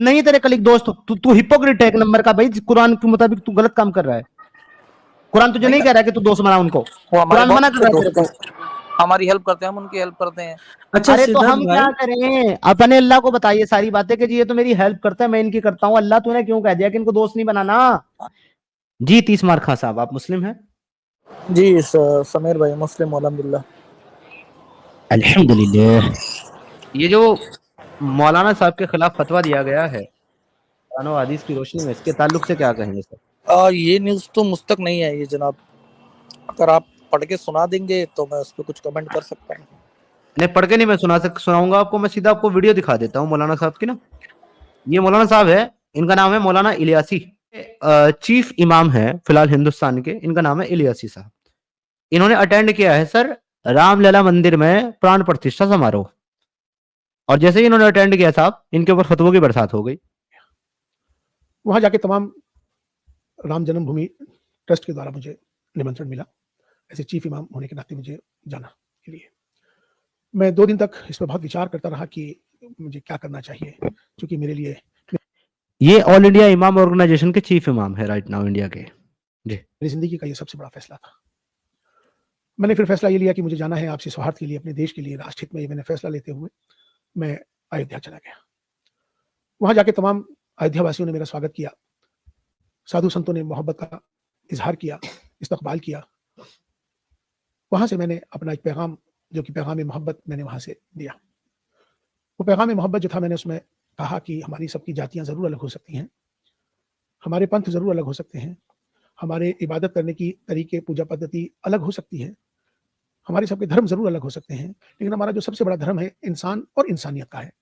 नहीं तेरे कलीग दोस्त, तू हिपोक्रेट है एक नंबर का भाई। कुरान के मुताबिक तू गलत काम कर रहा है। कुरान तुझे नहीं कह रहा है कि तू दोस्त बना उनको, कुरान मना कर रहा है तेरे को। हमारी हेल्प करते हैं, हम उनकी हेल्प करते हैं। अच्छा अरे तो सिद्धार्थ हम भाई, क्या करें? अपने अल्लाह को बताइए सारी बातें कि जी ये तो मेरी हेल्प करता है, मैं इनकी करता हूँ। अल्लाह तूने क्यों कह दिया कि इनको दोस्त नहीं बनाना? जी 30 मार खां साहब, आप मुस्लिम हैं? जी समीर भाई मुस्लिम अल्हम्दुलिल्लाह। अल्हम्दुलिल्लाह। ये जो मौलाना साहब के खिलाफ फतवा दिया गया है कुरान और हदीस की रोशनी में, इसके ताल्लुक से क्या कहेंगे सर? ये न्यूज़ तो मुझ तक नहीं आई है जनाब, अगर आप पढ़ के सुना देंगे तो मैं उस पर कुछ कमेंट कर सकता हूँ। नहीं पढ़ के नहीं मैं सुनाऊंगा आपको, मैं सीधा आपको वीडियो दिखा देता हूँ मौलाना साहब की ना। ये मौलाना साहब है, इनका नाम है मौलाना इलियासी, चीफ इमाम है फिलहाल हिंदुस्तान के। इनका नाम है इलियासी साहब। इन्होंने अटेंड किया है सर रामलला मंदिर में प्राण प्रतिष्ठा समारोह, और जैसे ही इन्होंने अटेंड किया साहब, इनके ऊपर फतवों की बरसात हो गई। वहां जाके तमाम राम जन्मभूमि ट्रस्ट के द्वारा मुझे निमंत्रण मिला, ऐसे चीफ इमाम होने के नाते मुझे जाना के लिए। मैं 2 दिन तक इस पर बहुत विचार करता रहा कि मुझे क्या करना चाहिए, क्योंकि मेरे लिए ये ऑल इंडिया इमाम ऑर्गेनाइजेशन के चीफ इमाम है राइट नाउ इंडिया के। जी मेरी जिंदगी का ये सबसे बड़ा फैसला था। मैंने फिर फैसला ये लिया कि मुझे जाना है आपसी सौहार्द के लिए, अपने देश के लिए, राष्ट्र हित में। मैंने फैसला लेते हुए मैं अयोध्या चला गया। वहां जाके तमाम अयोध्या वासियों ने मेरा स्वागत किया, साधु संतों ने मोहब्बत का इजहार किया, इस्तकबाल किया। वहां से मैंने अपना एक पैगाम, जो कि पैगाम मोहब्बत, मैंने वहां से दिया। वो पैगाम मोहब्बत जो था, मैंने उसमें कहा कि हमारी सबकी जातियां जरूर अलग हो सकती हैं, हमारे पंथ जरूर अलग हो सकते हैं, हमारे इबादत करने की तरीके, पूजा पद्धति अलग हो सकती है, हमारे सबके धर्म जरूर अलग हो सकते हैं, लेकिन हमारा जो सबसे बड़ा धर्म है इंसान और इंसानियत का है।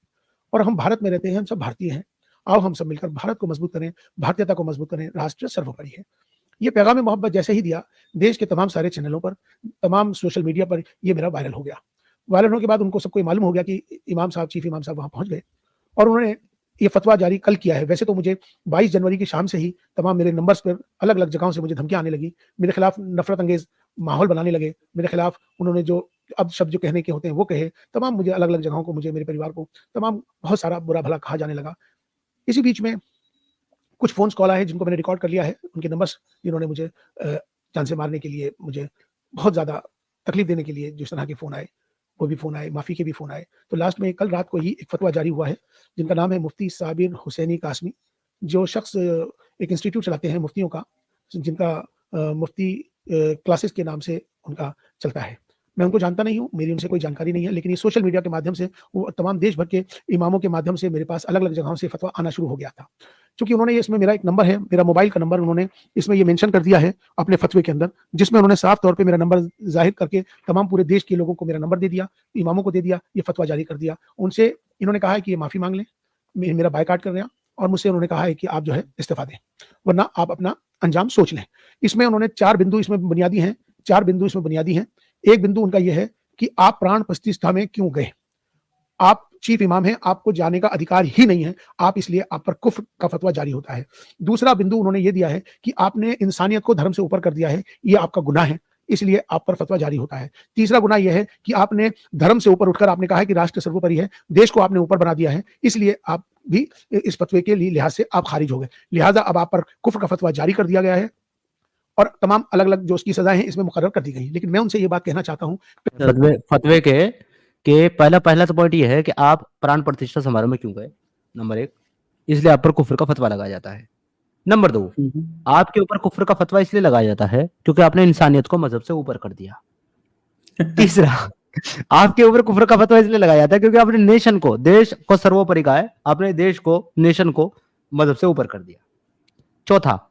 और हम भारत में रहते हैं, हम सब भारतीय हैं। आओ हम सब मिलकर भारत को मजबूत करें, भारतीयता को मजबूत करें, राष्ट्र सर्वोपरि है। ये पैगाम मोहब्बत जैसे ही दिया, देश के तमाम सारे चैनलों पर, तमाम सोशल मीडिया पर ये मेरा वायरल हो गया। वायरल होने के बाद उनको सबको मालूम हो गया कि इमाम साहब, चीफ इमाम साहब वहां पहुंच गए और उन्होंने ये फतवा जारी कल किया है। वैसे तो मुझे 22 जनवरी की शाम से ही तमाम मेरे नंबर्स पर अलग अलग जगहों से मुझे धमकियां आने लगी, मेरे खिलाफ नफरत अंगेज माहौल बनाने लगे, मेरे खिलाफ उन्होंने जो अब शब्द जो कहने के होते हैं वो कहे, तमाम मुझे अलग अलग जगहों को, मुझे, मेरे परिवार को तमाम बहुत सारा बुरा भला कहा जाने लगा। इसी बीच में कुछ फोन कॉल आए जिनको मैंने रिकॉर्ड कर लिया है, उनके नंबर्स, जिन्होंने मुझे जान से मारने के लिए, मुझे बहुत ज्यादा तकलीफ देने के लिए जिस तरह के फोन आए, वो भी फोन आए, माफी के भी फोन आए। तो लास्ट में कल रात को ही एक फतवा जारी हुआ है, जिनका नाम है मुफ्ती साबिर हुसैनी कासमी, जो शख्स एक इंस्टीट्यूट चलाते हैं मुफ्तियों का, जिनका मुफ्ती क्लासेस के नाम से उनका चलता है। मैं उनको जानता नहीं हूँ, मेरी उनसे कोई जानकारी नहीं है, लेकिन ये सोशल मीडिया के माध्यम से, वो तमाम देश भर के इमामों के माध्यम से मेरे पास अलग अलग जगहों से फतवा आना शुरू हो गया था। क्योंकि उन्होंने इसमें मेरा एक नंबर है, मेरा मोबाइल का नंबर, उन्होंने इसमें ये मेंशन कर दिया है अपने फतवे के अंदर, जिसमें उन्होंने साफ तौर पे मेरा नंबर जाहिर करके तमाम पूरे देश के लोगों को मेरा नंबर दे दिया, इमामों को दे दिया, ये फतवा जारी कर दिया। उनसे इन्होंने कहा है कि ये माफी मांग लें, मेरा बायकाट कर रहे हैं, और मुझसे उन्होंने कहा है कि आप जो है इस्तीफा दें, वरना आप अपना अंजाम सोच लें। इसमें उन्होंने 4 बिंदु इसमें बुनियादी हैं, 4 बिंदु इसमें बुनियादी हैं। एक बिंदु उनका यह है कि आप प्राण प्रतिष्ठा में क्यों गए? आप चीफ इमाम हैं, आपको जाने का अधिकार ही नहीं है, आप इसलिए आप पर कुफ्र का फतवा जारी होता है। दूसरा बिंदु उन्होंने ये दिया है कि आपने इंसानियत को धर्म से ऊपर कर दिया है, ये आपका गुनाह है, इसलिए आप पर फतवा जारी होता है। तीसरा गुनाह यह है कि आपने धर्म से ऊपर उठकर आपने कहा है कि राष्ट्र सर्वोपरि है, देश को आपने ऊपर बना दिया है, इसलिए आप भी इस फतवे के लिहाज से आप खारिज हो गए। लिहाजा अब आप पर कुफ्र का फतवा जारी कर दिया गया है और तमाम अलग अलग जो उसकी सजाएं हैं इसमें मुकर्रर कर दी गई। लेकिन मैं उनसे ये बात कहना चाहता हूँ, फतवे के पहला तो पॉइंट ये है कि आप प्राण प्रतिष्ठा समारोह में क्यों गए, नंबर 1, इसलिए आप पर कुफ्र का फतवा लगाया जाता है। नंबर 2, आपके ऊपर कुफ्र का फतवा इसलिए लगाया जाता है क्योंकि आपने इंसानियत को मजहब से ऊपर कर दिया। तीसरा, आपके ऊपर कुफ्र का फतवा इसलिए लगाया जाता है क्योंकि आपने नेशन को, देश को सर्वोपरि कहा है, आपने देश को, नेशन को मजहब से ऊपर कर दिया। चौथा,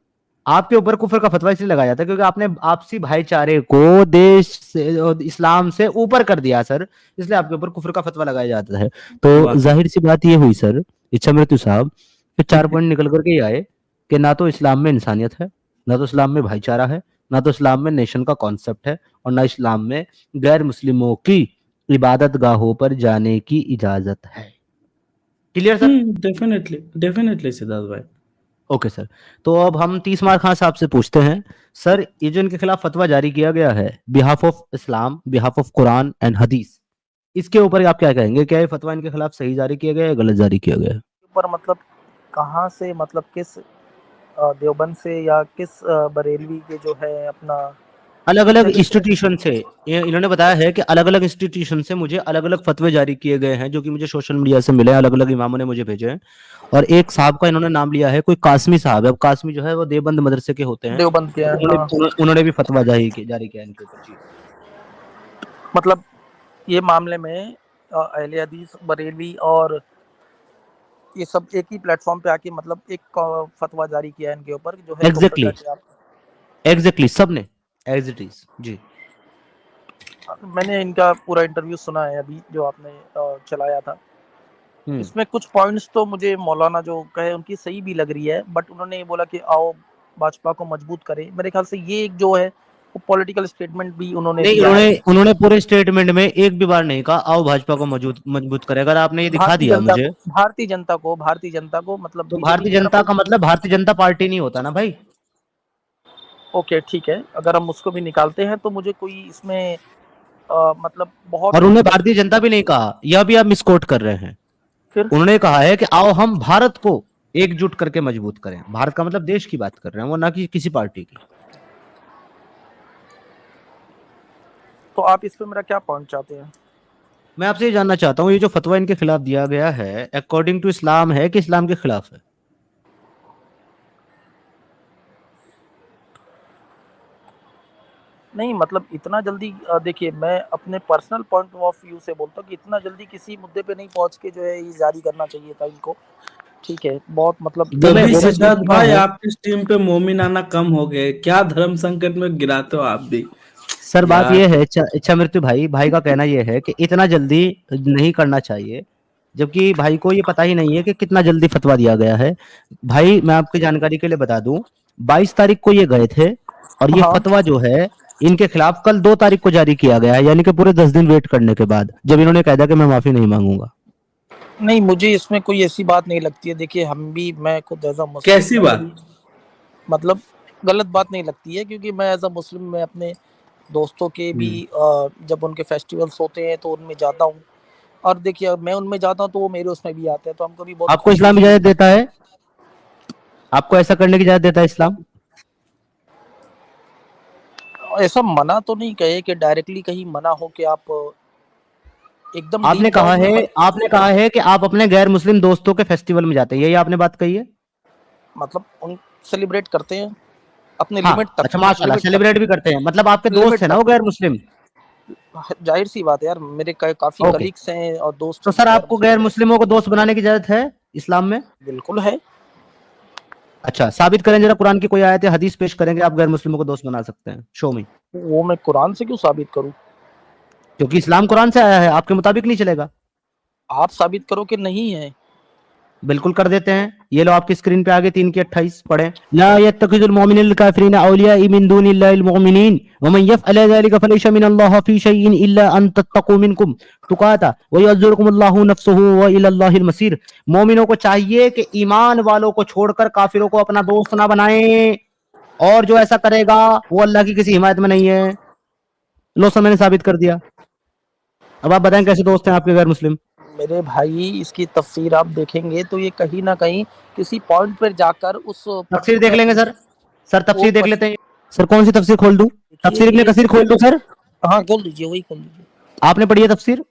आपके ऊपर कुफ्र का फतवा इसलिए लगाया जाता है क्योंकि आपने आपसी भाईचारे को देश से, इस्लाम से ऊपर कर दिया सर, इसलिए आपके ऊपर कुफ्र का फतवा लगाया जाता है। तो जाहिर सी बात ये हुई सर इच्छा मृत्यु साहब, 4 पॉइंट निकल करके ये आए कि ना तो इस्लाम में इंसानियत है, ना तो इस्लाम में भाईचारा है, ना तो इस्लाम में नेशन का कॉन्सेप्ट है, और ना इस्लाम में गैर मुस्लिमों की इबादत गाहों पर जाने की इजाजत है। Clear sir? डेफिनेटली सिद्धार्थ भाई। ओके सर, तो अब हम 30 मार खान साहब से पूछते हैं, सर ये जो इनके खिलाफ फतवा जारी किया गया है behalf of Islam, behalf of Quran and हदीस, इसके ऊपर आप क्या कहेंगे? क्या ये फतवा इनके खिलाफ सही जारी किया गया है या गलत जारी किया गया है? पर मतलब कहाँ से, मतलब किस देवबंद से या किस बरेलवी के जो है अपना अलग अलग चलिए, इंस्टीट्यूशन से इन्होंने बताया है कि अलग अलग इंस्टीट्यूशन से मुझे अलग अलग फतवे जारी किए गए हैं, जो कि मुझे सोशल मीडिया से मिले हैं, अलग अलग इमामों ने मुझे भेजे हैं। और एक साहब का इन्होंने नाम लिया है, कोई कासमी साहब है। अब कासमी जो है वो देवबंद मदरसे के होते हैं, देवबंद के तो हैं, हाँ। उन्होंने भी फतवा जारी किया इनके ऊपर। जी मतलब ये मामले में अहले हदीस, बरेलवी और ये सब एक ही प्लेटफॉर्म पे आके मतलब एक फतवा जारी किया है इनके ऊपर, जो है कुफर एग्जैक्टली का। एग्जैक्टली सबने एज इट इज। जी मैंने इनका पूरा इंटरव्यू सुना है अभी जो आपने चलाया था। इसमें कुछ पॉइंट्स तो मुझे मौलाना जो कहे उनकी सही भी लग रही है, बट उन्होंने ये बोला कि आओ भाजपा को मजबूत करें। मेरे ख्याल से ये एक जो है वो पॉलिटिकल स्टेटमेंट भी उन्होंने नहीं, दिया है। उन्होंने पूरे स्टेटमेंट में एक भी बार नहीं कहा आओ भाजपा को मजबूत मजबूत करें। अगर आपने ये दिखा दिया मुझे, भारतीय जनता को मतलब तो बीजेपी भारतीय की जनता तरफ। का मतलब भारतीय जनता पार्टी नहीं होता ना भाई। ओके ठीक है, अगर हम उसको भी निकालते हैं तो मुझे कोई इसमें मतलब बहुत और उन्होंने भारतीय जनता भी नहीं कहा, यह भी आप मिसकोट कर रहे हैं। फिर उन्होंने कहा है कि आओ हम भारत को एकजुट करके मजबूत करें। भारत का मतलब देश की बात कर रहे हैं, वो ना कि किसी पार्टी की। तो आप इस पे मेरा क्या पॉइंट चाहते हैं? मैं आपसे ये जानना चाहता हूँ, ये जो फतवा इनके खिलाफ दिया गया है अकॉर्डिंग टू इस्लाम है कि इस्लाम के खिलाफ है? नहीं मतलब इतना जल्दी देखिए, मैं अपने पर्सनल पॉइंट ऑफ व्यू से बोलता हूँ कि इतना जल्दी किसी मुद्दे पे नहीं पहुंच के जो है ये जारी करना चाहिए था इनको। ठीक है, बहुत मतलब अभी वो मैं सिद्धार्थ समझता भाई हूँ। आपकी टीम पे मोमिन आना कम हो गए, क्या धर्म संकट में गिराते हो आप भी सर बात यार। ये है, इच्छा मृत्यु भाई का कहना ये है कि इतना जल्दी नहीं करना चाहिए, जबकि भाई को ये पता ही नहीं है कि कितना जल्दी फतवा दिया गया है। भाई मैं आपकी जानकारी के लिए बता दूं, 22 तारीख को ये गए थे और ये हाँ। फतवा जो है इनके खिलाफ कल 2 तारीख को जारी किया गया है, यानी कि पूरे 10 दिन वेट करने के बाद, जब इन्होंने कहा था कि मैं माफी नहीं मांगूंगा। नहीं, मुझे इसमें कोई ऐसी बात नहीं लगती है। देखिए हम भी, मैं खुद एज अ मुस्लिम, कैसी बात? मतलब गलत बात नहीं लगती है, क्योंकि मैं एज अ मुस्लिम मैं अपने दोस्तों के भी जब उनके फेस्टिवल्स होते हैं तो उनमें जाता हूँ। और देखिए मैं उनमें जाता हूँ तो वो मेरे उसमें भी आते हैं, तो हमको भी बहुत आपको खुशी इस्लाम होती है। इजाजत देता है? आपको ऐसा करने की इजाजत देता है इस्लाम? ऐसा मना तो नहीं कहे कि डायरेक्टली कहीं मना हो कि आप एकदम आपने डीप कहा डाउन है में आपने कहा है कि आप अपने गैर मुस्लिम दोस्तों के फेस्टिवल में जाते हैं, यही आपने बात कही है? मतलब उन सेलिब्रेट करते हैं अपने हाँ, लिमिट तक, अच्छा माशाल्लाह, सेलिब्रेट भी करते हैं, मतलब आपके दोस्त लिमिट है ना तक। वो गैर मुस्लिम? जाहिर सी बात है यार, मेरे काफी ओके, कलीग्स हैं और दोस्त तो हैं सर गैर आपको गैर मुस्लिम। मुस्लिमों को दोस्त बनाने की इजाजत है इस्लाम में? बिल्कुल है। अच्छा, साबित करें जरा, कुरान की कोई आयत या हदीस पेश करेंगे आप गैर मुस्लिमों को दोस्त बना सकते हैं, शो मी। वो मैं कुरान से क्यों साबित करूं? क्योंकि इस्लाम कुरान से आया है, आपके मुताबिक नहीं चलेगा। आप साबित करो कि नहीं है। बिल्कुल कर देते हैं, ये लो आपकी स्क्रीन पे आगे 3:28 पढ़ें। ला यत्तखिजुल मुमिनुल काफिरीना औलिया मिन दुनिल्लाहिल मुमिनीन व मन यफअल ज़ालिका फलैसा मिनल्लाहि फी शैइन इल्ला अन तत्तकू मिनकुम तुकाता व यअज़्ज़ुरुकुमुल्लाहु नफ्सुहु व इलल्लाहिल मसीर। मोमिनों को चाहिए कि ईमान वालों को छोड़कर काफिरों को अपना दोस्त ना बनाएं, और जो ऐसा करेगा वो अल्लाह की किसी हिमायत में नहीं है। लो सर, मैंने साबित कर दिया। अब आप बताएं कैसे दोस्त हैं आपके गैर मुस्लिम? मेरे भाई इसकी तफसीर आप देखेंगे तो ये कहीं ना कहीं किसी पॉइंट पर जाकर उस तफसीर देख लेंगे सर। सर तफसीर देख लेते हैं। सर कौन सी तफसीर खोल दूं? देखिए तफसीर इब्ने ये, कसीर खोल दूं सर? हाँ खोल दीजिए, वही खोल दीजिए। आपने पढ़ी है तफसीर?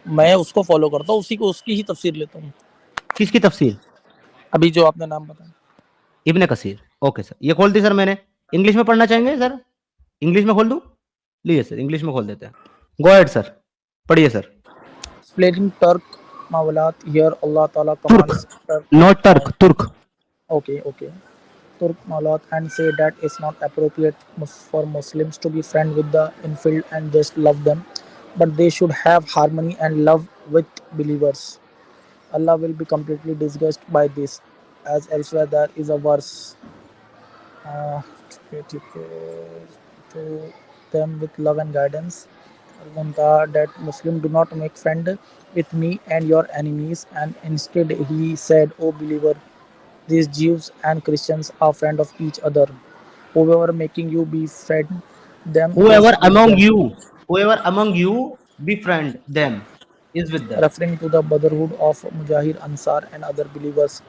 मैं उसको फॉलो करता हूँ, उसी को उसकी ही तफसीर लेता हूँ। किसकी तफसीर? अभी जो आपने नाम बताया इब्ने कसीर। ओके सर, ये खोल दी सर मैंने। इंग्लिश में पढ़ना चाहेंगे सर? इंग्लिश में खोल दूं? लीजिए सर, इंग्लिश में खोल देते हैं। गो अहेड सर, पढ़िए sir. Splitting Turk Mawalat, here Allah Ta'ala तुर्क, commands नॉट टर्क, तुर्क। okay, Turk Mawalat, and say that it's not appropriate for Muslims to be friends with the infidel and just love them, but they should have harmony and love with believers. Allah will be completely disgusted by this, as elsewhere there is a verse to them with love and guidance. That Muslim do not make friend with me and your enemies, and instead he said, O believer, these Jews and Christians are friend of each other. Whoever making you befriend them Whoever is with them. among you befriend them is with them. Referring to the brotherhood of Mujahid, Ansar and other believers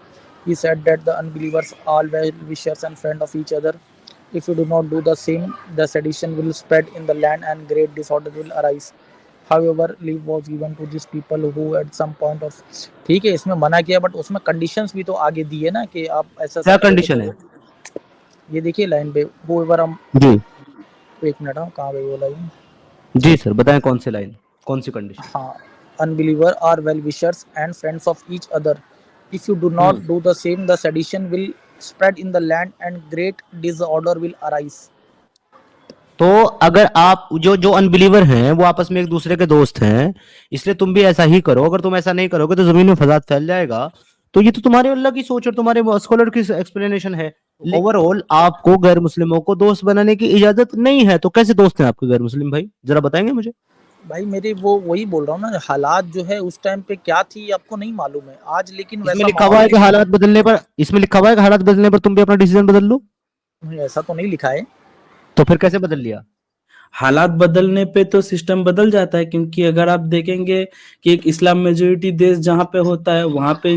He said that the unbelievers are well wishers and friends of each other. If you do not do the same, the sedition will spread in the land and great disorder will arise. However, leave was given to these people who at some point of ठीक है इसमें मना किया but उसमें conditions भी तो आगे दी है ना कि आप ऐसा क्या कंडीशन है? ये देखिए लाइन पे वो एक बार हम जी एक मिनट हाँ कहाँ पे वो लाइन जी सर, बताएं कौन सी लाइन, कौन सी कंडीशन? हाँ unbeliever are well wishers and friends of each other. If you do not do the same, the sedition will spread in the land and great disorder will arise. तो अगर आप जो जो unbeliever हैं वो आपस में एक दूसरे के दोस्त हैं, इसलिए तुम भी ऐसा ही करो। अगर तुम ऐसा नहीं करोगे तो जमीन में फसाद फैल जाएगा। तो ये तो तुम्हारे अल्लाह की सोच और तुम्हारे स्कॉलर की एक्सप्लेनेशन है। ओवरऑल आपको गैर मुस्लिमों को दोस्त बनाने की इजाजत नहीं है। तो कैसे दोस्त हैं आपके गैर मुस्लिम भाई, जरा बताएंगे मुझे? भाई मेरे वो वही बोल रहा हूँ ना, हालात जो है उस टाइम पे क्या थी आपको नहीं मालूम है आज, लेकिन इसमें वैसा लिखा हुआ है कि हालात बदलने पर, इसमें लिखा हुआ है कि हालात बदलने पर तुम भी अपना डिसीजन बदल लो। ऐसा तो नहीं लिखा है। तो फिर कैसे बदल लिया? हालात बदलने पे तो सिस्टम बदल जाता है, क्योंकि अगर आप देखेंगे कि एक इस्लाम मेजोरिटी देश जहाँ पे होता है वहां पे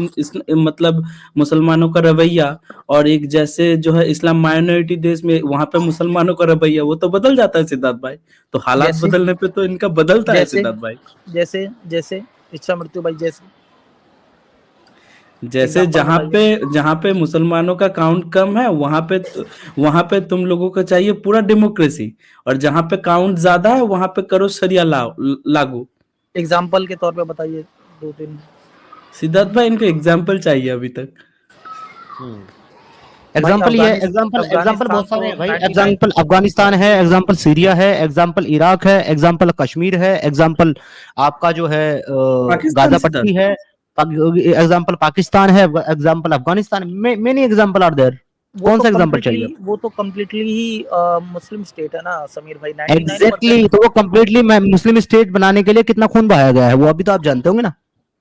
मतलब मुसलमानों का रवैया, और एक जैसे जो है इस्लाम माइनॉरिटी देश में वहां पे मुसलमानों का रवैया वो तो बदल जाता है सिद्धार्थ भाई। तो हालात बदलने पे तो इनका बदलता है सिद्धार्थ भाई। जैसे जैसे इच्छा मृत्यु भाई जैसे जहाँ पे मुसलमानों का काउंट कम है वहां पे तुम लोगों को चाहिए पूरा डेमोक्रेसी, और जहाँ पे काउंट ज्यादा है वहां पे करो शरिया लागू। एग्जाम्पल के तौर पे बताइए 2-3। सिद्धार्थ भाई इनको एग्जाम्पल चाहिए अभी तक। एग्जाम्पल ये एग्जाम्पल बहुत सारे हैं भाई। एग्जाम्पल अफगानिस्तान है, एग्जाम्पल सीरिया है, एग्जाम्पल इराक है, एग्जाम्पल कश्मीर है, एग्जाम्पल आपका जो है गाजा पट्टी है, एग्जाम्पल पाकिस्तान है, example Afghanistan. Many example are there. कौन सा एग्जाम्पल चाहिए? वो तो कम्प्लीटली ही मुस्लिम स्टेट है ना समीर भाई। एग्जैक्टली तो वो कम्प्लीटली मुस्लिम स्टेट बनाने के लिए कितना खून बहाया गया है वो अभी तो आप जानते होंगे ना।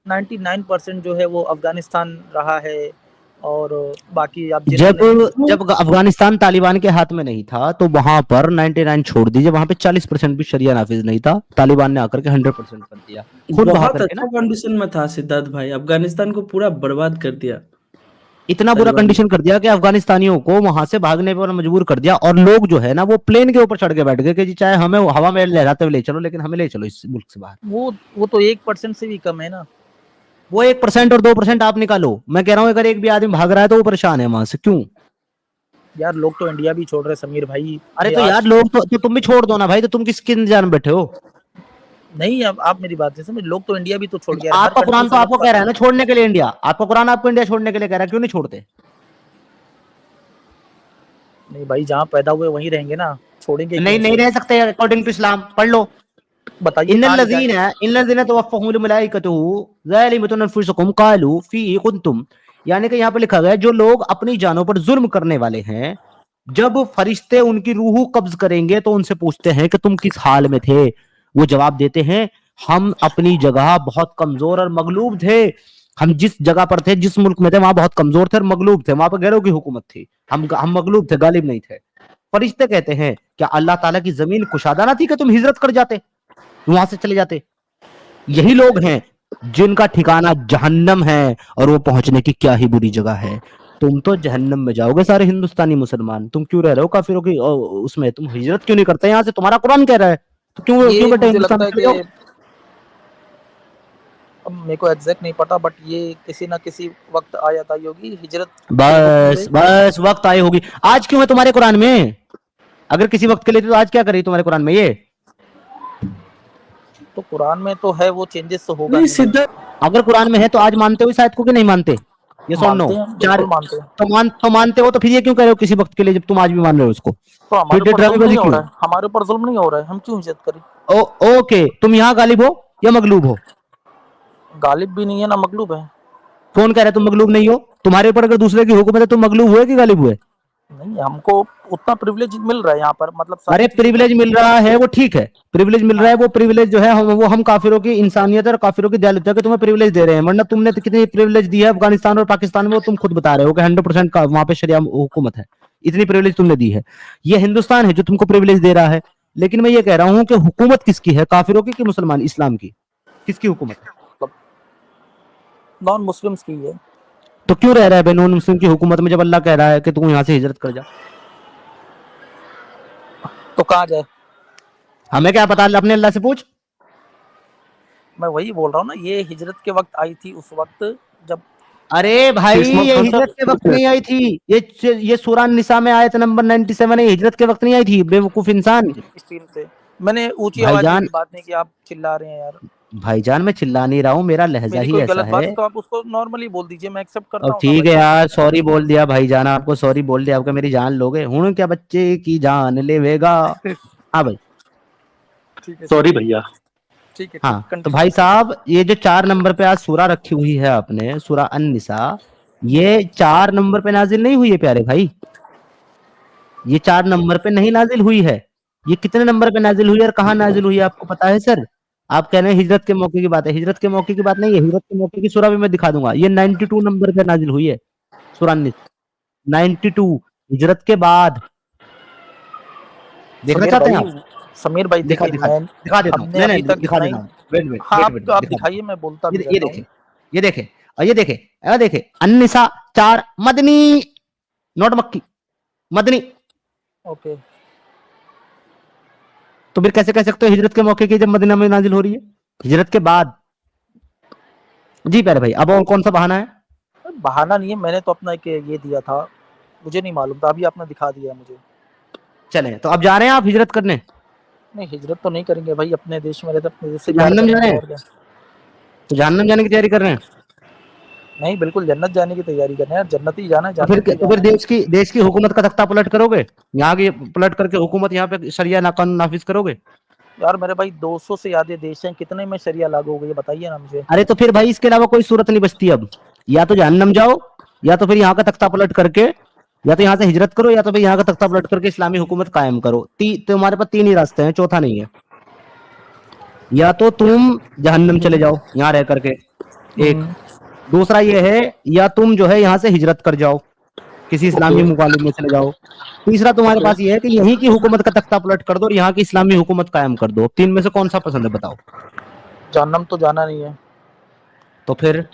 99% जो है वो अफगानिस्तान रहा है, और बाकी आप जब अफगानिस्तान तालिबान के हाथ में नहीं था तो वहां पर 99 छोड़ दीजिए, वहां पे 40% भी शरिया नाफिज नहीं था। तालिबान ने आकर के 100% कर दिया। बहुत अच्छा कंडीशन में था सिद्धार्थ भाई, अफगानिस्तान को पूरा बर्बाद कर दिया। इतना बुरा कंडीशन कर दिया कि अफगानिस्तानियों को वहां से भागने पर मजबूर कर दिया, और लोग जो है ना वो प्लेन के ऊपर चढ़ के बैठ गए कि जी चाहे हमें हवा में लहराते हुए ले चलो, लेकिन हमें ले चलो इस मुल्क से बाहर। वो तो 1% से भी कम है ना। वो 1% और 2% आप निकालो। मैं कह रहा हूँ अगर एक भी आदमी भाग रहा है तो वो परेशान है वहां से। क्यों यार? लोग तो इंडिया भी छोड़ रहे समीर भाई। अरे तो यार लोग तो तुम भी छोड़ दो ना भाई। तो तुम किसकी इंतजार में बैठे हो? नहीं, अब आप मेरी बात समझ, लोग तो इंडिया भी तो छोड़ गया। आपका कुरान तो आपको कह रहा है ना छोड़ने के लिए इंडिया। आपका कुरान आपको इंडिया छोड़ने के लिए कह रहा है, क्यों नहीं छोड़ते? नहीं भाई, जहाँ पैदा हुए वहीं रहेंगे ना, छोड़ेंगे नहीं रह सकते अकॉर्डिंग टू इस्लाम। पढ़ लो। बताइए। यानी कि यहाँ पे लिखा गया जो लोग अपनी जानों पर जुल्म करने वाले हैं, जब फरिश्ते उनकी रूह कब्ज करेंगे तो उनसे पूछते हैं कि तुम किस हाल में थे। वो जवाब देते हैं हम अपनी जगह बहुत कमजोर और मगलूब थे। हम जिस जगह पर थे, जिस मुल्क में थे, वहां बहुत कमजोर थे और मगलूब थे। वहां पर गैरों की हुकूमत थी। हम मगलूब थे, गालिब नहीं थे। फरिश्ते कहते हैं क्या अल्लाह ताला की जमीन कुशादा ना थी कि तुम हिजरत कर जाते, वहां से चले जाते? यही लोग हैं जिनका ठिकाना जहन्नम है, और वो पहुंचने की क्या ही बुरी जगह है। तुम तो जहन्नम में जाओगे सारे हिंदुस्तानी मुसलमान। तुम क्यों रह रहे हो काफिरों की उसमें? तुम हिजरत क्यों नहीं करते यहाँ से? तुम्हारा कुरान कह रहा है तो क्यों बेटे हिंदुस्तान में जाओ? अब मेरे को एग्जैक्ट नहीं पता, बट ये किसी ना किसी वक्त आ जाता होगी हिजरत। बस वक्त आई होगी। आज क्यों है तुम्हारे कुरान में? अगर किसी वक्त के लिए तो आज क्या कर रही तुम्हारे कुरान में? ये तो कुरान में तो है, वो चेंजेस तो होगा नहीं। अगर कुरान में है तो आज मानते हो इस आयत को कि नहीं मानते? ये सुन लो। चार मानते हो तो फिर ये क्यों कह रहे हो किसी वक्त के लिए, जब तुम आज भी मान रहे हो उसको? तो हमारे ऊपर जुल्म नहीं हो रहा है, हम क्यों हिजरत करें? ओके, तुम यहाँ गालिब हो या मगलूब हो? गालिब भी नहीं है ना मगलूब है। कौन कह रहा है तुम मगलूब नहीं हो? तुम्हारे ऊपर अगर दूसरे की हुकूमत है तुम मगलूब हुए कि गालिब हुए? नहीं, हमको उतना प्रिविलेज मिल रहा है यहाँ पर, मतलब अरे प्रिविलेज मिल रहा है वो ठीक है, प्रिविलेज मिल रहा है। वो प्रिविलेज जो है हम काफिरों की इंसानियत और काफिरों की दयालुता के तुम्हें प्रिविलेज दे रहे हैं, वरना तुमने तो कितनी प्रिविलेज दी है अफगानिस्तान और पाकिस्तान में, वो तुम खुद बता रहे हो कि 100% का वहां पे शरिया हुकूमत है। इतनी प्रिविलेज तुमने दी है। ये हिंदुस्तान है जो तुमको प्रिविलेज दे रहा है। लेकिन मैं ये कह रहा हूँ कि हुकूमत किसकी है? काफिरों की कि मुसलमान इस्लाम की? किसकी हुकूमत है? नॉन मुस्लिम्स की है। तो क्यों रह रहा है नॉन मुस्लिम की हुकूमत में, जब अल्लाह कह रहा है कि तू यहाँ से हिजरत कर जा? तो कहाँ जाए? हमें क्या पता, अपने अल्लाह से पूछ। मैं वही बोल रहा हूँ ना, ये हिजरत के वक्त आई थी, उस वक्त जब अरे भाई ये हिजरत के वक्त नहीं आई थी, ये सूरह निसा में आयत नंबर 97 है, हिजरत के वक्त नहीं आई थी बेवकूफ इंसान। इस टीम से मैंने ऊंची आवाज भाईजान, में बात नहीं की, आप चिल्ला रहे हैं यार। भाईजान मैं चिल्ला नहीं रहा हूँ, मेरा लहजा मेरी ही कोई ऐसा गलत बात है। है तो आप उसको नॉर्मली बोल दीजिए, मैं एक्सेप्ट करता अब हूँ। ठीक है यार, सॉरी बोल दिया भाईजान, आपको सॉरी बोल दिया, आपका मेरी जान लोगे हूं क्या, बच्चे की जान लेवेगा। हाँ भाई ठीक है, सॉरी भैया। ठीक है। हाँ तो continue। भाई साहब, ये जो 4 नंबर पे आज सूरा रखी हुई है आपने, सूरा अन-निसा, ये 4 नंबर पे नाजिल नहीं हुई है प्यारे भाई, ये 4 नंबर पे नहीं नाजिल हुई है। ये कितने नंबर पे नाजिल हुई है और कहाँ नाजिल हुई है आपको पता है सर? आप कह रहे हैं हिजरत के मौके की बात है, हिजरत के मौके की बात नहीं है, हिजरत के मौके की सूरा भी मैं दिखा दूंगा। ये 92 नंबर पे नाजिल हुई है सूरा अन-निसा, 92 हिजरत के बाद। देखना समीर चाहते हैं भाई, आप? समीर भाई दिखा देखिए, दिखा मैं दिखा देता हूँ, हमने नहीं अभी नहीं तक दिखा इतना देता ही। हूँ, वेट वेट हाँ, वेट आप वेट आप दिखा दिखाइए, मैं बोलता भी ये रहता देखे, हूँ। ये देखे और ये देखे, ये देखे अन-निसा 4 मदनी, नॉट मक्की, मदनी। ओके, तो फिर कैसे कह सकते हो हिजरत के मौके की जब मदीना में नाजिल हो रही है? हिजरत के बाद। जी प्यारे भाई, अब और कौन सा बहाना है? बहाना नहीं है, मैंने तो अपना एक ये दिया था, मुझे नहीं मालूम था, अभी आपने दिखा दिया मुझे। चले तो अब जा रहे हैं आप हिजरत करने? नहीं, हिजरत तो नहीं करेंगे भाई, अपने देश में रहते अपने देश से तो प्यार जहन्नम जा करेंगे रहे हैं? और क्या। तो जहन्नम जाने की तैयारी कर रहे हैं? नहीं, बिल्कुल जन्नत जाने की तैयारी करना है, जन्नत ही जाना है, तो फिर जन्नत ही तो फिर जाना है। देश की हुकूमत का तख्ता पलट करोगे? यहाँ की पलट करके हुकूमत यहाँ पे शरिया ना कानून नाफिज करोगे? यार मेरे भाई 200 से ज्यादा देश हैं, कितने में शरिया लागू होगी ये बताइए ना मुझे। अरे तो फिर भाई इसके अलावा कोई सूरत नहीं बचती अब, या तो जहन्नम जाओ, या तो फिर यहाँ का तख्ता पलट करके, या तो यहाँ से हिजरत करो, या तो फिर यहाँ का तख्ता पलट करके इस्लामी हुकूमत कायम करो। तुम्हारे पास 3 ही रास्ते हैं, चौथा नहीं है। या तो तुम जहन्नम चले जाओ यहाँ रह करके, एक दूसरा ये है, या तुम जो है यहाँ से हिजरत कर जाओ, किसी इस्लामी मुकालिम में चले जाओ। तीसरा तुम्हारे पास ये है कि यहीं की हुकूमत का तख्ता पलट कर दो और यहाँ की इस्लामी हुकूमत कायम कर दो। 3 में से कौन सा पसंद है बताओ? जहन्नम तो जाना नहीं है। तो फिर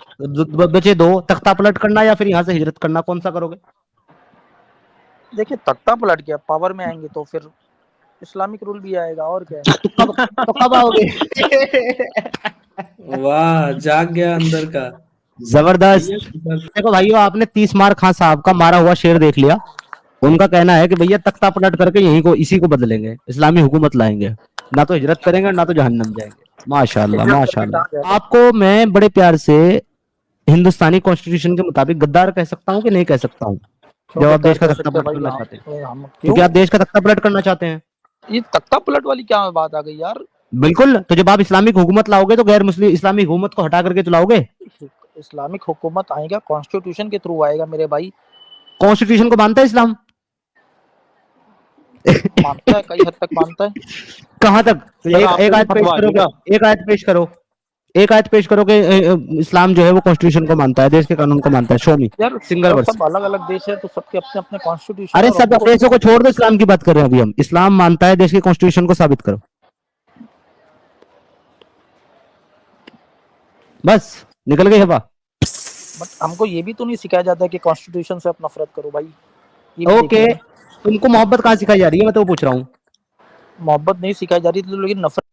बचे 2, तख्ता पलट करना या फिर यहाँ से हिजरत करना, कौन सा करोगे? देखिए, तख्ता पलट गया, पावर में आएंगे तो फिर इस्लामिक रूल भी आएगा, और क्या है। तो कब आओगे? वाह, जाग गया अंदर का। जबरदस्त। देखो भाइयों, आपने 30 मार खां साहब का मारा हुआ शेर देख लिया। उनका कहना है कि भैया तख्ता पलट करके यहीं को इसी को बदलेंगे, इस्लामी हुकूमत लाएंगे, ना तो हिजरत करेंगे ना तो जहन्नम जाएंगे। माशाल्लाह माशाल्लाह। आपको मैं बड़े प्यार से हिंदुस्तानी कॉन्स्टिट्यूशन के मुताबिक गद्दार कह सकता हूँ कि नहीं कह सकता हूँ, जब आप देश का तख्ता पलट करना चाहते हैं? क्योंकि आप देश का तख्ता पलट करना चाहते हैं। ये तख्ता पलट वाली क्या बात आ गई यार? बिल्कुल, तो जब आप इस्लामिक हुकूमत लाओगे तो गैर मुस्लिम इस्लामी हुकूमत को हटा करके चलाओगे? इस्लामिक हुकूमत आएगा, कॉन्स्टिट्यूशन के थ्रू आएगा मेरे भाई। कॉन्स्टिट्यूशन को मानता है इस्लाम? मानता है, कई हद तक मानता है। कहां तक? एक आयत पेश करो, एक आयत पेश करो, एक आयत पेश करो कि इस्लाम जो है वो कॉन्स्टिट्यूशन को मानता है, देश के कानून को मानता है। शो मी यार, सिंगल वर्स। सब अलग अलग देश है तो सबके अपने अपने कॉन्स्टिट्यूशन। अरे सब देशों को छोड़ दो, इस्लाम की बात कर रहे हैं अभी हम। इस्लाम मानता है, देश के कॉन्स्टिट्यूशन को साबित करो, बस निकल गई हवा। बट हमको ये भी तो नहीं सिखाया जाता है कि कॉन्स्टिट्यूशन से आप नफरत करो भाई। ओके, तुमको मोहब्बत कहाँ सिखाई जा रही है, मैं तो पूछ रहा हूँ। मोहब्बत नहीं सिखाई जा रही तो, लेकिन नफरत।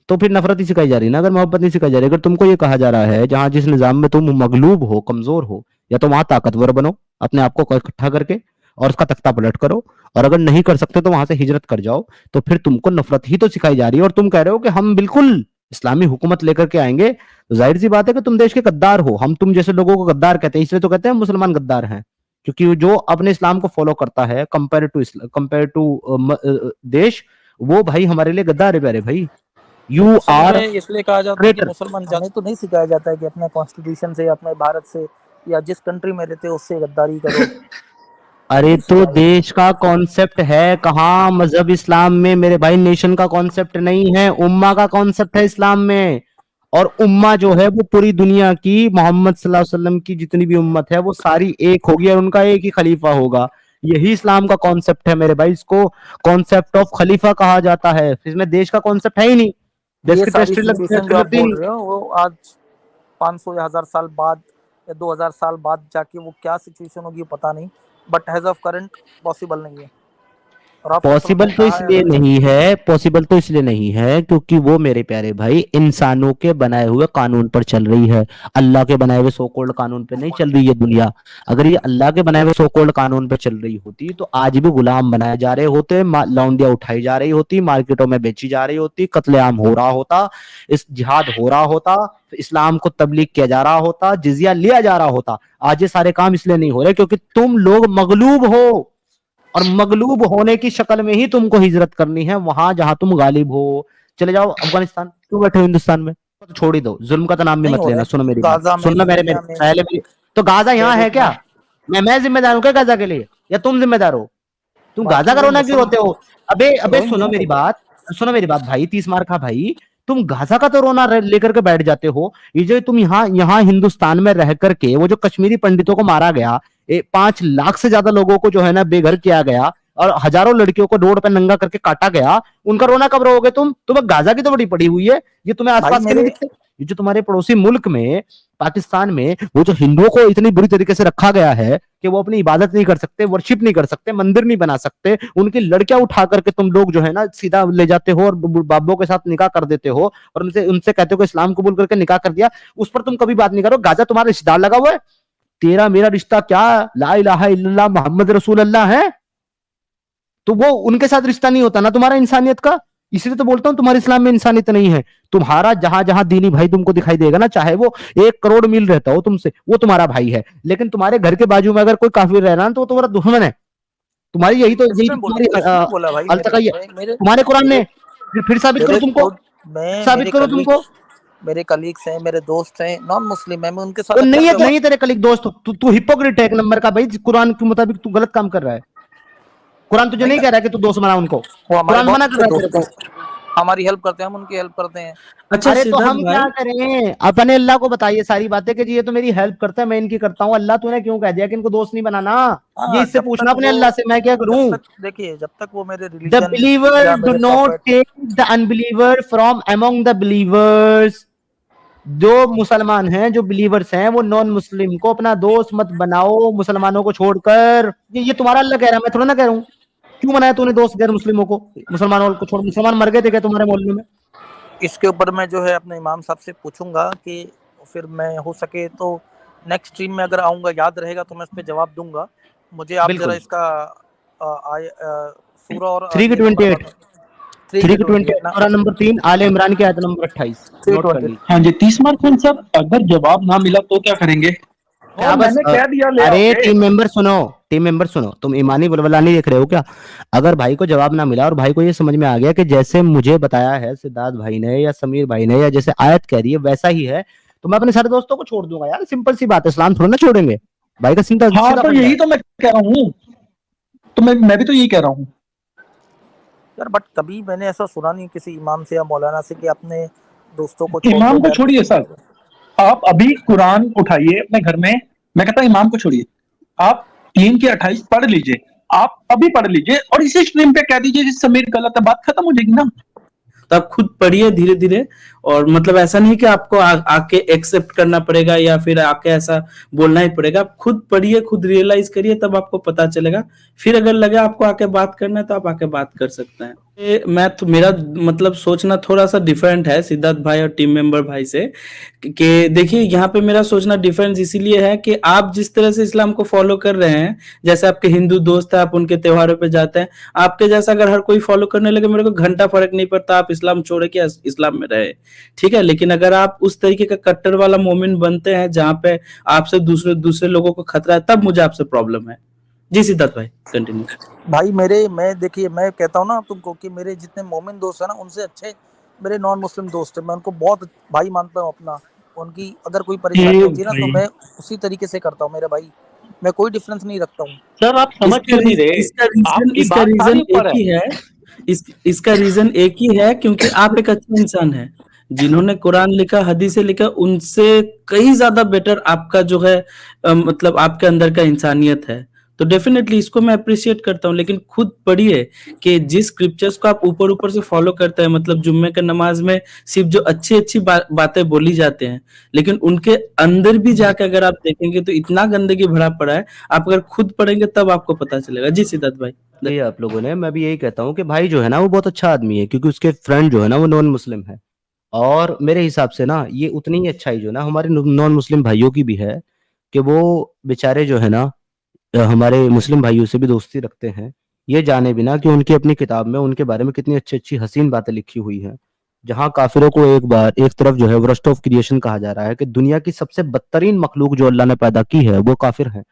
तो फिर नफरत ही सिखाई जा रही है ना, अगर मोहब्बत नहीं सिखाई जा रही। अगर तुमको ये कहा जा रहा है जहां जिस निजाम में तुम मगलूब हो, कमजोर हो, या तो वहां ताकतवर बनो, अपने आप को इकट्ठा करके और उसका तख्ता पलट करो, और अगर नहीं कर सकते तो वहां से हिजरत कर जाओ, तो फिर तुमको नफरत ही तो सिखाई जा रही है। और तुम कह रहे हो कि हम बिल्कुल इस्लामी हुकूमत लेकर के आएंगे, तो जाहिर सी बात है कि तुम देश के गद्दार हो। हम तुम जैसे लोगों को गद्दार कहते हैं, इसलिए तो कहते हैं मुसलमान गद्दार हैं, क्योंकि जो अपने इस्लाम को फॉलो करता है कंपेयर टू देश, वो भाई हमारे लिए गद्दार है प्यारे भाई। यू आर इसलिए कहा जाता है कि मुसलमान जाने तो नहीं सिखाया जाता है कि अपने कॉन्स्टिट्यूशन से, अपने भारत से, या जिस कंट्री में रहते हो उससे गद्दारी करो। अरे तो देश का कॉन्सेप्ट है कहाँ मजहब इस्लाम में मेरे भाई, नेशन का कॉन्सेप्ट नहीं है, उम्मा का कॉन्सेप्ट है इस्लाम में। और उम्मा जो है वो पूरी दुनिया की, मोहम्मद सल्लल्लाहु अलैहि वसल्लम की जितनी भी उम्मत है वो सारी एक होगी और उनका एक ही खलीफा होगा। यही इस्लाम का कॉन्सेप्ट है मेरे भाई, इसको कॉन्सेप्ट ऑफ खलीफा कहा जाता है। इसमें देश का कॉन्सेप्ट है ही नहीं। देश ये की सारी टेस्ट सिचुएशन जो आप बोल रहे हो वो आज 500 या 1000 साल बाद या 2000 साल बाद जाके वो क्या सिचुएशन होगी पता नहीं, but as of current possible नहीं है। और आप पॉसिबल तो इसलिए नहीं है, पॉसिबल तो इसलिए नहीं है क्योंकि वो मेरे प्यारे भाई इंसानों के बनाए हुए कानून पर चल रही है, अल्लाह के बनाए हुए सो कॉल्ड कानून पे नहीं चल रही है दुनिया। अगर ये अल्लाह के बनाए हुए सो कॉल्ड कानून पे चल रही होती तो आज भी गुलाम बनाए जा रहे होते, लौंडिया उठाई जा रही होती, मार्केटों में बेची जा रही होती, कत्लेआम हो रहा होता, इस जिहाद हो रहा होता, इस्लाम को तबलीग किया जा रहा होता, जिजिया लिया जा रहा होता। आज ये सारे काम इसलिए नहीं हो रहे क्योंकि तुम लोग मगलूब हो, और मगलूब होने की शक्ल में ही तुमको हिजरत करनी है वहां जहां तुम गालिब हो। चले जाओ अफगानिस्तान, क्यों बैठे हो हिंदुस्तान में? तो छोड़ ही दो, जुल्म का तो नाम भी मत लेना। सुनो मेरी बात, सुनना मेरे पहले भी तो गाजा यहाँ है क्या? मैं जिम्मेदार हूँ क्या गाजा के लिए, या तुम जिम्मेदार हो? तुम गाजा का रोना क्यों रोते हो? अबे सुनो मेरी बात, सुनो मेरी बात भाई, 30 मार खा भाई, तुम गाजा का तो रोना लेकर के बैठ जाते हो। ये जो तुम यहाँ हिंदुस्तान में रह करके वो जो कश्मीरी पंडितों को मारा गया, 5 लाख से ज्यादा लोगों को जो है ना बेघर किया गया, और हजारों लड़कियों को रोड पे नंगा करके काटा गया, उनका रोना कब रोगे तुम? तुम्हें गाजा की तो बड़ी पड़ी हुई है, ये तुम्हें आसपास के नहीं दिखते? ये जो तुम्हारे पड़ोसी मुल्क में पाकिस्तान में वो जो हिंदुओं को इतनी बुरी तरीके से रखा गया है कि वो अपनी इबादत नहीं कर सकते, वर्शिप नहीं कर सकते, मंदिर नहीं बना सकते, उनकी लड़कियां उठा करके तुम लोग जो है ना सीधा ले जाते हो और बाबों के साथ निकाह कर देते हो, और उनसे कहते हो कि इस्लाम कबूल करके निकाह कर दिया, उस पर तुम कभी बात नहीं करो। गाजा तुम्हारा रिश्तेदार लगा हुआ है, तेरा मेरा रिश्ता क्या ला इलाहा इल्लल्लाह मोहम्मद रसूल अल्लाह है, तो वो उनके साथ रिश्ता नहीं होता ना तुम्हारा इंसानियत का। इसलिए तो बोलता हूं तुम्हारे इस्लाम में इंसानियत नहीं है। तुम्हारा जहां जहां दीनी भाई तुमको दिखाई देगा ना, चाहे वो 1 करोड़ मील रहता हो तुमसे, वो तुम्हारा भाई है। लेकिन तुम्हारे घर के बाजू में अगर कोई काफिर रह रहा है तो वो तुम्हारा दुश्मन है। तुम्हारी यही तुम्हारी तुम्हारे कुरान ने फिर साबित करो तुमको, साबित करो तुमको। मेरे कलीग्स हैं, मेरे दोस्त हैं, नॉन मुस्लिम है, मैं उनके साथ नहीं है, नहीं तेरे कलीग दोस्त, तू हिपोक्रेट है एक नंबर का भाई। कुरान के मुताबिक तू गलत काम कर रहा है। कुरान तुझे नहीं कह रहा है कि तू दोस्त बना उनको, कुरान मना कर रहा है। हमारी हेल्प करते हैं, हम उनकी हेल्प करते हैं। अच्छा, अरे तो हम क्या करें? अपने अल्लाह को बताइए सारी बातें कि जी ये तो मेरी हेल्प करता है, मैं इनकी करता हूँ। अल्लाह तूने क्यों कह दिया कि इनको दोस्त नहीं बनाना? ये इससे पूछना अपने अल्लाह से, मैं क्या करूं? देखिए, जब तक वो मेरे religion, the believer do not take the unbeliever from among the believers. जो मुसलमान हैं, जो बिलीवर्स हैं, वो नॉन मुस्लिम को अपना दोस्त मत बनाओ मुसलमानों को छोड़कर। ये तुम्हारा अल्लाह कह रहा है, मैं थोड़ा ना कह रहा हूँ। क्यों बनाया तूने दोस्त गैर मुस्लिमों को? मुसलमानों को छोड़, मुसलमान मर गए थे क्या तुम्हारे मोहल्ले में? इसके ऊपर मैं जो है अपने इमाम साहब से पूछूंगा कि फिर मैं हो सके तो नेक्स्ट स्ट्रीम में अगर आऊंगा, याद रहेगा तो मैं इस पे जवाब दूंगा। मुझे आप जरा इसका सूरा और 328 नंबर 3 आले इमरान की आयत नंबर 28। हाँ जी, 30 मार्क खान साहब, अगर जवाब ना मिला तो क्या करेंगे? मैंने कह दिया। अरे टीम मेंबर सुनो, तुम ईमानी बुलबुला नहीं देख रहे हो क्या? अगर भाई को जवाब ना मिला और भाई को ये समझ में आ गया कि जैसे मुझे बताया है सिद्धार्थ भाई ने या समीर भाई ने, या जैसे आयत कह रही है वैसा ही है, तो मैं अपने सारे दोस्तों को छोड़ दूंगा यार। सिंपल सी बात है, इस्लाम थोड़ा ना छोड़ेंगे भाई का सीधा। हाँ, तो यही तो मैं कह रहा हूँ, तो मैं भी तो यही कह रहा हूँ यार। बट कभी मैंने ऐसा सुना नहीं किसी इमाम से या मौलाना से कि अपने दोस्तों को, इमाम को छोड़िए सर, आप अभी कुरान उठाइए अपने घर में। मैं कहता हूँ इमाम को छोड़िए, आप 3 के 28 पढ़ लीजिए, आप अभी पढ़ लीजिए और इसी स्ट्रीम पे कह दीजिए समीर गलत है, बात खत्म हो जाएगी ना। तो आप खुद पढ़िए धीरे धीरे, और मतलब ऐसा नहीं कि आपको आके एक्सेप्ट करना पड़ेगा या फिर आके ऐसा बोलना ही पड़ेगा। आप खुद पढ़िए, खुद रियलाइज करिए, तब आपको पता चलेगा। फिर अगर लगे आपको आके बात करना है तो आप आके बात कर सकते हैं। मैं तो मेरा मतलब सोचना थोड़ा सा डिफरेंट है सिद्धार्थ भाई और टीम मेंबर भाई से, कि देखिए यहाँ पे मेरा सोचना डिफरेंस इसीलिए है कि आप जिस तरह से इस्लाम को फॉलो कर रहे हैं, जैसे आपके हिंदू दोस्त है, आप उनके त्योहारों पे जाते हैं, आपके जैसा अगर हर कोई फॉलो करने लगे, मेरे को घंटा फर्क नहीं पड़ता आप इस्लाम छोड़े कि इस्लाम में रहे, ठीक है। लेकिन अगर आप उस तरीके का कट्टर वाला मोमिन बनते हैं जहाँ पे आपसे दूसरे लोगों को खतरा है, तब मुझे आपसे प्रॉब्लम है। जी सिद्धार्थ भाई कंटिन्यू। भाई देखिए, मैं कहता हूँ ना तुमको कि मेरे जितने मोमिन दोस्त हैं ना, उनसे अच्छे मेरे नॉन मुस्लिम दोस्त हैं। मैं उनको बहुत भाई मानता हूँ अपना। उनकी अगर कोई परेशानी होती है ना, तो मैं उसी तरीके से करता हूँ मेरे भाई। मैं कोई डिफरेंस नहीं रखता हूँ। सर आप समझ क्यों नहीं रहे? इसका रीजन एक ही है, इसका रीजन एक ही है, क्योंकि आप एक अच्छे इंसान हैं। जिन्होंने कुरान लिखा, हदीसें लिखा, उनसे कहीं ज्यादा बेटर आपका जो है मतलब आपके अंदर का इंसानियत है। तो डेफिनेटली इसको मैं अप्रिशिएट करता हूँ। लेकिन खुद पढ़िए कि जिस स्क्रिप्चर्स को आप ऊपर-ऊपर से फॉलो करते हैं, मतलब जुम्मे का नमाज में सिर्फ जो अच्छी-अच्छी बातें बोली जाते हैं, लेकिन उनके अंदर भी जाके अगर आप देखेंगे तो इतना गंदगी भरा पड़ा है। आप अगर खुद पढ़ेंगे तब आपको पता चलेगा। जी सिद्धार्थ भाई। ये आप लोगों ने, मैं भी यही कहता हूँ कि भाई जो है ना वो बहुत अच्छा आदमी है, क्योंकि उसके फ्रेंड जो है ना वो नॉन मुस्लिम है, और मेरे हिसाब से ना ये उतनी ही अच्छाई जो ना हमारे नॉन मुस्लिम भाइयों की भी है कि वो बेचारे जो है ना हमारे मुस्लिम भाइयों से भी दोस्ती रखते हैं, ये जाने बिना कि उनकी अपनी किताब में उनके बारे में कितनी अच्छी-अच्छी हसीन बातें लिखी हुई हैं। जहाँ काफ़िरों को एक तरफ जो है वर्स्ट ऑफ क्रिएशन कहा जा रहा है कि दुनिया की सबसे बदतरीन मखलूक जो अल्लाह ने पैदा की है वो काफ़िर हैं,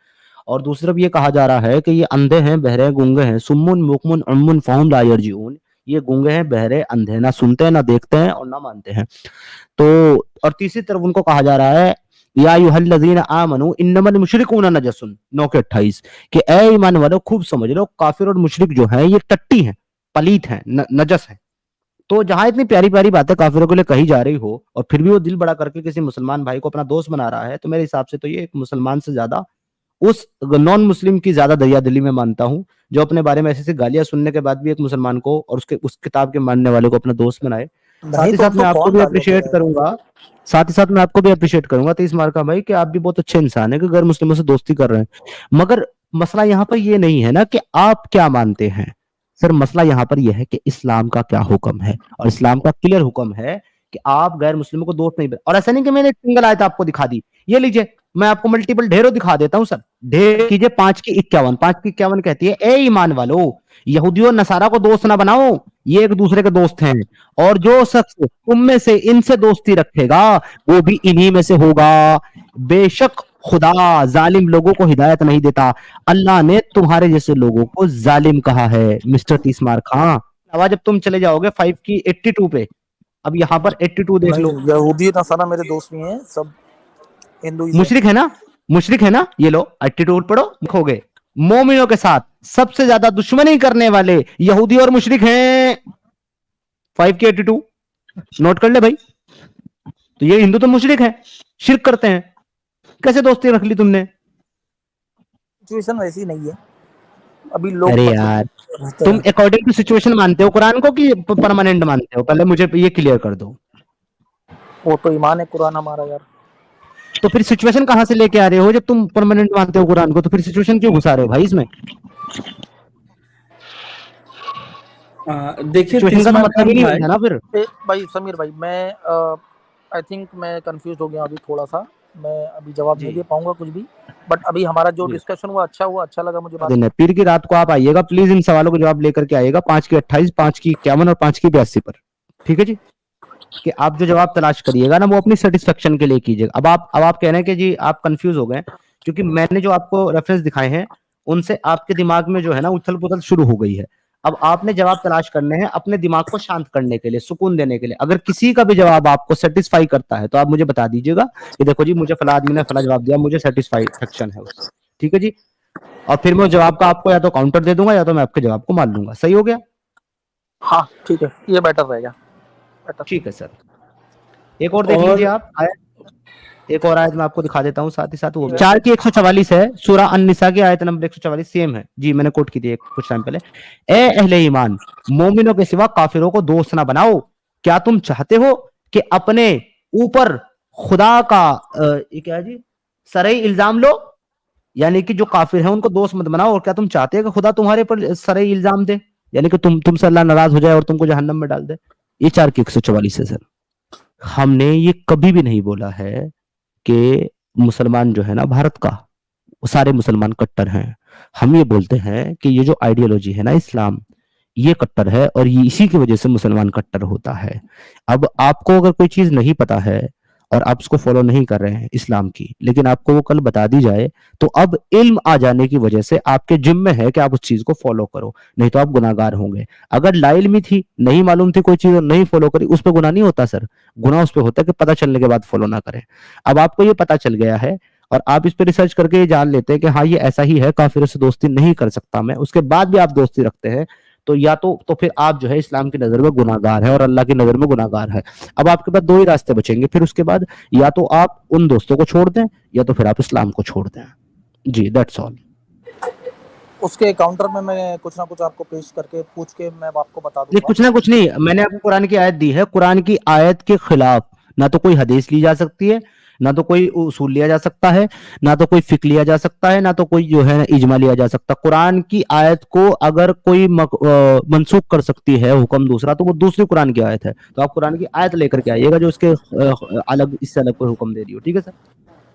और दूसरी तरफ ये कहा जा रहा है कि ये अंधे हैं, बहरे हैं, गूंगे हैं, सुम्मुन बुकमुन उम्मुन फहुम ला यरजिऊन, ये गूंगे हैं, बहरे, अंधे, ना सुनते हैं, ना देखते हैं और ना मानते हैं। तो और तीसरी तरफ उनको कहा जा रहा है या अय्युहल्लज़ीना आमनू इन्नमल मुशरिकूना नजसुन 9 के 28 कि ए ईमान वालों खूब समझ लो, काफिर और मुशरिक जो हैं ये टट्टी हैं, पलीत हैं, नजस हैं। तो जहां इतनी प्यारी-प्यारी बातें काफिरों के लिए कही जा रही हो और फिर भी वो दिल बड़ा करके किसी मुसलमान भाई को अपना दोस्त बना रहा है, तो मेरे हिसाब से तो ये एक मुसलमान से ज्यादा उस नॉन मुस्लिम की ज्यादा दरियादिली में मानता हूँ, जो अपने बारे में ऐसी-ऐसी गालियाँ सुनने के बाद भी एक मुसलमान को और उस किताब के मानने वाले को अपना दोस्त बनाए। साथ नहीं ही तो साथ हम मैं तो आपको कौन भी डालेंगे अप्रिशिएट यार। करूंगा साथ ही साथ मैं आपको भी अप्रिशिएट करूंगा तीस मार्का भाई कि आप भी बहुत अच्छे इंसान हैं कि गैर मुस्लिमों से दोस्ती कर रहे हैं। मगर मसला यहाँ पर ये नहीं है ना कि आप क्या मानते हैं, सर मसला यहाँ पर यह है कि इस्लाम का क्या हुक्म है, और इस्लाम का क्लियर हुक्म है कि आप गैर मुस्लिमों को दोस्त नहीं बना। और ऐसा नहीं कि मैंने एक सिंगल आयत आपको दिखा दी, ये लीजिए मैं आपको मल्टीपल ढेरों दिखा देता हूं सर। ढेर कीजिए 5 की 51 कहती है ए ईमान वालो यहूदियों नसारा को दोस्त ना बनाओ, ये एक दूसरे के दोस्त हैं, और जो शख्स तुम में से इनसे दोस्ती रखेगा वो भी इन्हीं में से होगा। बेशक खुदा जालिम लोगों को हिदायत नहीं देता, अल्लाह ने तुम्हारे जैसे लोगों को जालिम कहा है। मिस्टर तीसमार खां, आवाज अब तुम चले जाओगे 5 की 82 पे, अब यहाँ पर 82 देख लो। नहीं यहूदी नसारा मेरे दोस्त नहीं है, सब हिंदू ही मुशरिक है ना, मुशरिक है ना, ये लो 82 पढ़ो, लिखोगे मोमिनों के साथ सबसे ज्यादा दुश्मनी करने वाले यहूदी और मुशरिक हैं। 5 की 82 नोट कर ले भाई। तो ये हिंदू तो मुशरिक है, शिर्क करते हैं, कैसे दोस्ती रख ली तुमने? सिचुएशन वैसी नहीं है अभी लोग। अरे यार तुम अकॉर्डिंग टू सिचुएशन मानते हो कुरान को कि परमानेंट मानते हो, पहले मुझे ये क्लियर कर दो। वो तो ईमान है कुरान हमारा यार। तो फिर सिचुएशन कहां से लेके आ रहे हो? जब तुम परमानेंट मानते हो कुरान को तो फिर सिचुएशन क्यों घुसा रहे हो भाई इसमें? देखिए सिचुएशन का मतलब ही नहीं होता ना फिर। भाई समीर भाई मैं आई थिंक मैं कंफ्यूज हो गया अभी थोड़ा सा, मैं अभी जवाब नहीं दे पाऊंगा कुछ भी, बट अभी हमारा जो डिस्कशन हुआ अच्छा लगा मुझे। पीर की रात को आप आइएगा प्लीज, इन सवालों को जवाब लेकर के आइएगा 5 की 28, 5 की 51 और 5 की 82 पर, ठीक है जी? कि आप जो जवाब तलाश करिएगा ना वो अपनी सेटिस्फेक्शन के लिए कीजिएगा। अब आप कह रहे हैं कि जी आप कंफ्यूज हो गए, क्योंकि मैंने जो आपको रेफरेंस दिखाए हैं उनसे आपके दिमाग में जो है ना उथल पुथल शुरू हो गई है। अब आपने जवाब तलाश करने हैं अपने दिमाग को शांत करने के लिए, सुकून देने के लिए। अगर किसी का भी जवाब आपको सेटिस्फाई करता है तो आप मुझे बता दीजिएगा कि देखो जी मुझे फला आदमी ने फला जवाब दिया, मुझे सेटिस्फैक्शन है उससे, ठीक है जी? और फिर मैं जवाब का आपको या तो काउंटर दे दूंगा या तो मैं आपके जवाब को मान लूंगा। सही हो गया? हाँ ठीक है, ये बेटर रहेगा। ठीक है सर, एक और देख लीजिए आप एक और आयत मैं आपको दिखा देता हूँ साथ ही साथ। वो 4 की 144 है, सूरा अन-निसा की आयत नंबर 144 सेम है जी, मैंने कोट की थी कुछ टाइम पहले। ए अहले ईमान, मोमिनों के सिवा काफिरों को दोस्त ना बनाओ। क्या तुम चाहते हो कि अपने ऊपर खुदा का ये क्या है जी सरई इल्जाम लो, यानी कि जो काफिर हैं उनको दोस्त मत बनाओ। और क्या तुम चाहते हो कि खुदा तुम्हारे पर सरई इल्जाम दे, यानी कि तुमसे अल्लाह नाराज हो जाए और तुमको जहन्नम में डाल दे? ये 4 की 144 है सर। हमने ये कभी भी नहीं बोला है कि मुसलमान जो है ना भारत का वो सारे मुसलमान कट्टर हैं। हम ये बोलते हैं कि ये जो आइडियोलॉजी है ना इस्लाम, ये कट्टर है और ये इसी की वजह से मुसलमान कट्टर होता है। अब आपको अगर कोई चीज नहीं पता है और आप उसको फॉलो नहीं कर रहे हैं इस्लाम की, लेकिन आपको वो कल बता दी जाए तो अब इल्म आ जाने की वजह से आपके जिम्मे है कि आप उस चीज को फॉलो करो, नहीं तो आप गुनाहगार होंगे। अगर लाइल्मी थी, नहीं मालूम थी कोई चीज और नहीं फॉलो करी, उस पर गुनाह नहीं होता सर। गुनाह उस पर होता है कि पता चलने के बाद फॉलो ना करें। अब आपको ये पता चल गया है और आप इस पर रिसर्च करके ये जान लेते हैं कि हाँ ये ऐसा ही है, काफिरों से दोस्ती नहीं कर सकता मैं, उसके बाद भी आप दोस्ती रखते हैं, तो या तो फिर आप जो है इस्लाम की नजर में गुनाहगार है और अल्लाह की नजर में गुनाहगार है। अब आपके पास 2 ही रास्ते बचेंगे फिर उसके बाद, या तो आप उन दोस्तों को छोड़ दें या तो फिर आप इस्लाम को छोड़ दें। जी दैट्स ऑल। उसके काउंटर में मैं कुछ ना कुछ आपको पेश करके पूछ के मैं आपको बता नहीं, दूंगा। कुछ ना कुछ नहीं, मैंने आपको कुरान की आयत दी है, कुरान की आयत के खिलाफ ना तो कोई हदीस ली जा सकती है, ना तो कोई उसूल लिया जा सकता है, ना तो कोई फिक लिया जा सकता है, ना तो कोई जो है इजमा लिया जा सकता। कुरान की आयत को अगर कोई मनसूख कर सकती है हुक्म दूसरा, तो वो दूसरी कुरान की आयत है। तो आप कुरान की आयत लेकर के आइएगा जो इसके अलग, इससे अलग कोई हुक्म दे रही हो। ठीक है सर।